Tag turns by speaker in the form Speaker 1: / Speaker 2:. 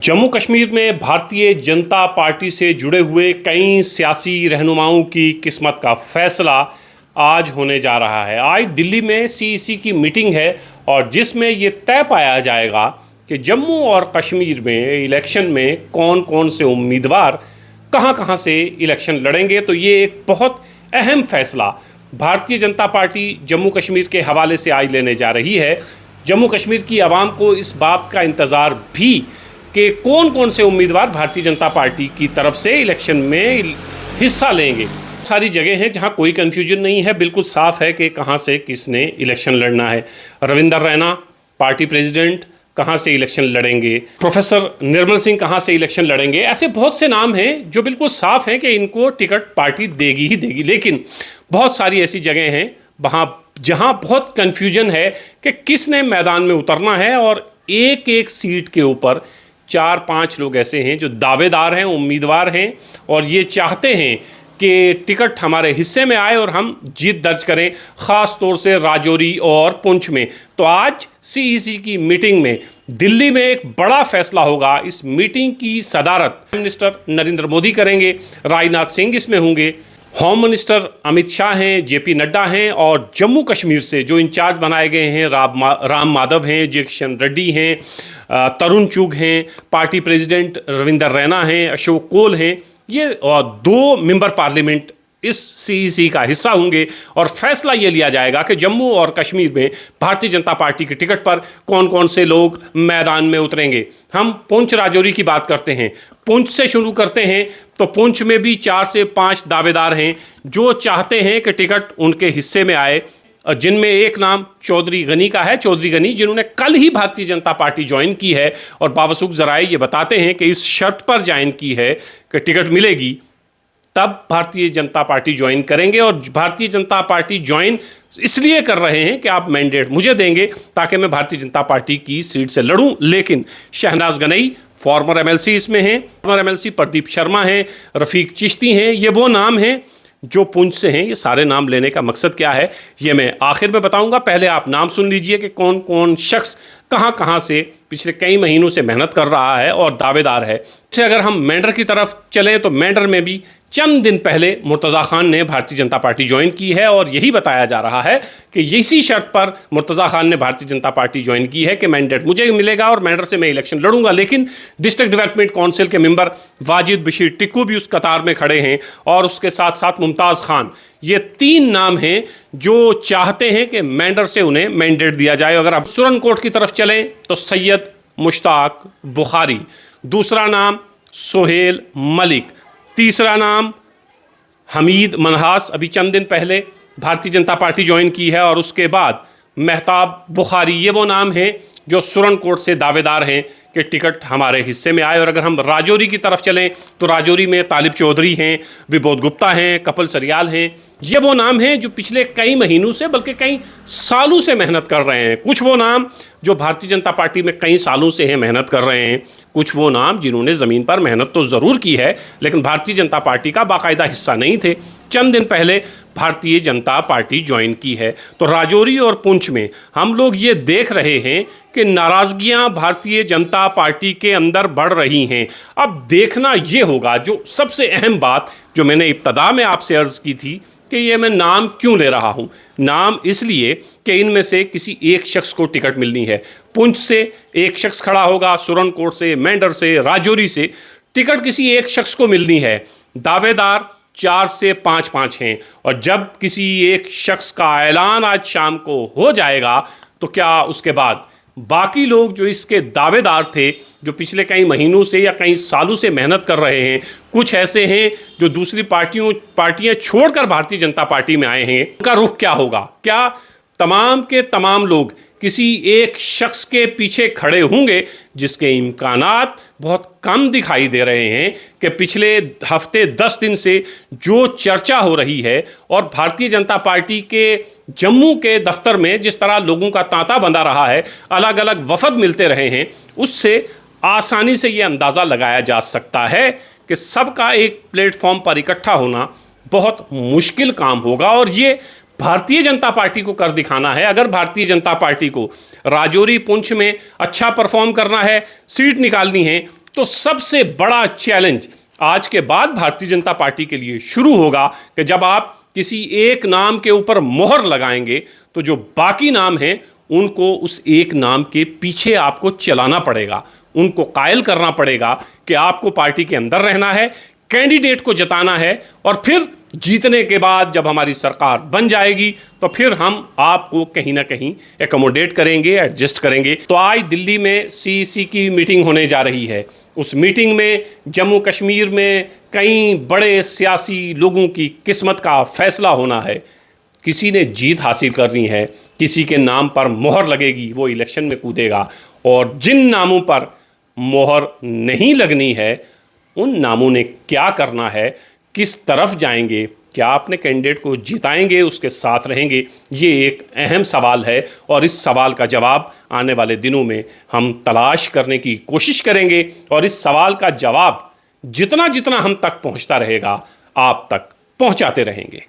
Speaker 1: जम्मू कश्मीर में भारतीय जनता पार्टी से जुड़े हुए कई सियासी रहनुमाओं की किस्मत का फैसला आज होने जा रहा है। आज दिल्ली में सीईसी की मीटिंग है और जिसमें ये तय पाया जाएगा कि जम्मू और कश्मीर में इलेक्शन में कौन कौन से उम्मीदवार कहां से इलेक्शन लड़ेंगे। तो ये एक बहुत अहम फैसला भारतीय जनता पार्टी जम्मू कश्मीर के हवाले से आज लेने जा रही है। जम्मू कश्मीर की आवाम को इस बात का इंतज़ार भी कि कौन कौन से उम्मीदवार भारतीय जनता पार्टी की तरफ से इलेक्शन में हिस्सा लेंगे। सारी जगह हैं जहां कोई कन्फ्यूजन नहीं है, बिल्कुल साफ है कि कहां से किसने इलेक्शन लड़ना है। रविंदर रैना पार्टी प्रेसिडेंट कहां से इलेक्शन लड़ेंगे, प्रोफेसर निर्मल सिंह कहां से इलेक्शन लड़ेंगे। ऐसे बहुत से नाम हैं जो बिल्कुल साफ हैं कि इनको टिकट पार्टी देगी ही देगी। लेकिन बहुत सारी ऐसी जगह हैं जहां बहुत कन्फ्यूजन है कि किसने मैदान में उतरना है और एक एक सीट के ऊपर 4-5 लोग ऐसे हैं जो दावेदार हैं, उम्मीदवार हैं और ये चाहते हैं कि टिकट हमारे हिस्से में आए और हम जीत दर्ज करें, ख़ास तौर से राजौरी और पुंछ में। तो आज सीईसी की मीटिंग में दिल्ली में एक बड़ा फैसला होगा। इस मीटिंग की सदारत मिनिस्टर नरेंद्र मोदी करेंगे, राजनाथ सिंह इसमें होंगे, होम मिनिस्टर अमित शाह हैं, जेपी नड्डा हैं और जम्मू कश्मीर से जो इंचार्ज बनाए गए हैं राम माधव हैं, जे किशन रेड्डी हैं, तरुण चुग हैं, पार्टी प्रेसिडेंट रविंदर रैना हैं, अशोक कोल हैं। ये 2 मेंबर पार्लियामेंट इस सीईसी का हिस्सा होंगे और फैसला ये लिया जाएगा कि जम्मू और कश्मीर में भारतीय जनता पार्टी की टिकट पर कौन कौन से लोग मैदान में उतरेंगे। हम पुंछ राजौरी की बात करते हैं, पुंछ से शुरू करते हैं। तो पुंछ में भी 4 से 5 दावेदार हैं जो चाहते हैं कि टिकट उनके हिस्से में आए, जिनमें एक नाम चौधरी गनी का है। चौधरी गनी जिन्होंने कल ही भारतीय जनता पार्टी ज्वाइन की है और बावसूख जराए ये बताते हैं कि इस शर्त पर ज्वाइन की है कि टिकट मिलेगी तब भारतीय जनता पार्टी ज्वाइन करेंगे। और भारतीय जनता पार्टी ज्वाइन इसलिए कर रहे हैं कि आप मैंडेट मुझे देंगे ताकि मैं भारतीय जनता पार्टी की सीट से लड़ूं। लेकिन शहनाज गनई फॉर्मर एमएलसी इसमें हैं, फॉर्मर एमएलसी प्रदीप शर्मा हैं, रफीक चिश्ती हैं, ये वो नाम हैं जो पुंछ से हैं। ये सारे नाम लेने का मकसद क्या है ये मैं आखिर में बताऊंगा। पहले आप नाम सुन लीजिए कि कौन कौन शख्स कहां से पिछले कई महीनों से मेहनत कर रहा है और दावेदार है। इससे अगर हम मेंढर की तरफ चलें तो मेंढर में भी चंद दिन पहले मुर्तज़ा खान ने भारतीय जनता पार्टी ज्वाइन की है और यही बताया जा रहा है कि इसी शर्त पर मुर्तज़ा खान ने भारतीय जनता पार्टी ज्वाइन की है कि मैंडेट मुझे मिलेगा और मेंढर से मैं इलेक्शन लड़ूंगा। लेकिन डिस्ट्रिक्ट डेवलपमेंट काउंसिल के मेंबर वाजिद बशीर टिक्कू भी उस कतार में खड़े हैं और उसके साथ साथ मुमताज़ खान। ये 3 नाम हैं जो चाहते हैं कि मेंढर से उन्हें मैंडेट दिया जाए। अगर आप सुरनकोट की तरफ चलें तो सैयद मुश्ताक बुखारी, दूसरा नाम सोहेल मलिक, तीसरा नाम हमीद मनहास अभी चंद दिन पहले भारतीय जनता पार्टी ज्वाइन की है और उसके बाद मेहताब बुखारी। ये वो नाम हैं जो सुरनकोट से दावेदार हैं कि टिकट हमारे हिस्से में आए। और अगर हम राजौरी की तरफ चलें तो राजौरी में तालिब चौधरी हैं, विबोध गुप्ता हैं, कपिल सरियाल हैं। ये वो नाम हैं जो पिछले कई महीनों से बल्कि कई सालों से मेहनत कर रहे हैं। कुछ वो नाम जो भारतीय जनता पार्टी में कई सालों से हैं मेहनत कर रहे हैं, कुछ वो नाम जिन्होंने ज़मीन पर मेहनत तो ज़रूर की है लेकिन भारतीय जनता पार्टी का बाकायदा हिस्सा नहीं थे, चंद दिन पहले भारतीय जनता पार्टी ज्वाइन की है। तो राजौरी और पुंछ में हम लोग ये देख रहे हैं कि नाराज़गियाँ भारतीय जनता पार्टी के अंदर बढ़ रही हैं। अब देखना ये होगा, जो सबसे अहम बात जो मैंने इब्तदा में आपसे अर्ज़ की थी कि ये मैं नाम क्यों ले रहा हूँ। नाम इसलिए कि इनमें से किसी एक शख्स को टिकट मिलनी है। पुंछ से एक शख्स खड़ा होगा, सुरनकोट से, मेंढर से, राजौरी से टिकट किसी एक शख्स को मिलनी है। दावेदार 4 से 5 हैं और जब किसी एक शख्स का ऐलान आज शाम को हो जाएगा तो क्या उसके बाद बाकी लोग जो इसके दावेदार थे, जो पिछले कई महीनों से या कई सालों से मेहनत कर रहे हैं, कुछ ऐसे हैं जो दूसरी पार्टियां छोड़कर भारतीय जनता पार्टी में आए हैं, उनका रुख क्या होगा? क्या तमाम के तमाम लोग किसी एक शख्स के पीछे खड़े होंगे जिसके इम्कानात बहुत कम दिखाई दे रहे हैं कि पिछले हफ्ते 10 दिन से जो चर्चा हो रही है और भारतीय जनता पार्टी के जम्मू के दफ्तर में जिस तरह लोगों का तांता बंधा रहा है, अलग अलग वफद मिलते रहे हैं, उससे आसानी से ये अंदाज़ा लगाया जा सकता है कि सबका एक प्लेटफॉर्म पर इकट्ठा होना बहुत मुश्किल काम होगा। और ये भारतीय जनता पार्टी को कर दिखाना है। अगर भारतीय जनता पार्टी को राजौरी पुंछ में अच्छा परफॉर्म करना है, सीट निकालनी है, तो सबसे बड़ा चैलेंज आज के बाद भारतीय जनता पार्टी के लिए शुरू होगा कि जब आप किसी एक नाम के ऊपर मोहर लगाएंगे तो जो बाकी नाम हैं उनको उस एक नाम के पीछे आपको चलाना पड़ेगा, उनको कायल करना पड़ेगा कि आपको पार्टी के अंदर रहना है, कैंडिडेट को जताना है, और फिर जीतने के बाद जब हमारी सरकार बन जाएगी तो फिर हम आपको कहीं ना कहीं एकोमोडेट करेंगे, एडजस्ट करेंगे। तो आज दिल्ली में सीईसी की मीटिंग होने जा रही है। उस मीटिंग में जम्मू कश्मीर में कई बड़े सियासी लोगों की किस्मत का फैसला होना है। किसी ने जीत हासिल करनी है, किसी के नाम पर मोहर लगेगी, वो इलेक्शन में कूदेगा, और जिन नामों पर मोहर नहीं लगनी है उन नामों ने क्या करना है, किस तरफ जाएंगे, क्या अपने कैंडिडेट को जिताएंगे, उसके साथ रहेंगे, ये एक अहम सवाल है। और इस सवाल का जवाब आने वाले दिनों में हम तलाश करने की कोशिश करेंगे, और इस सवाल का जवाब जितना जितना हम तक पहुंचता रहेगा आप तक पहुंचाते रहेंगे।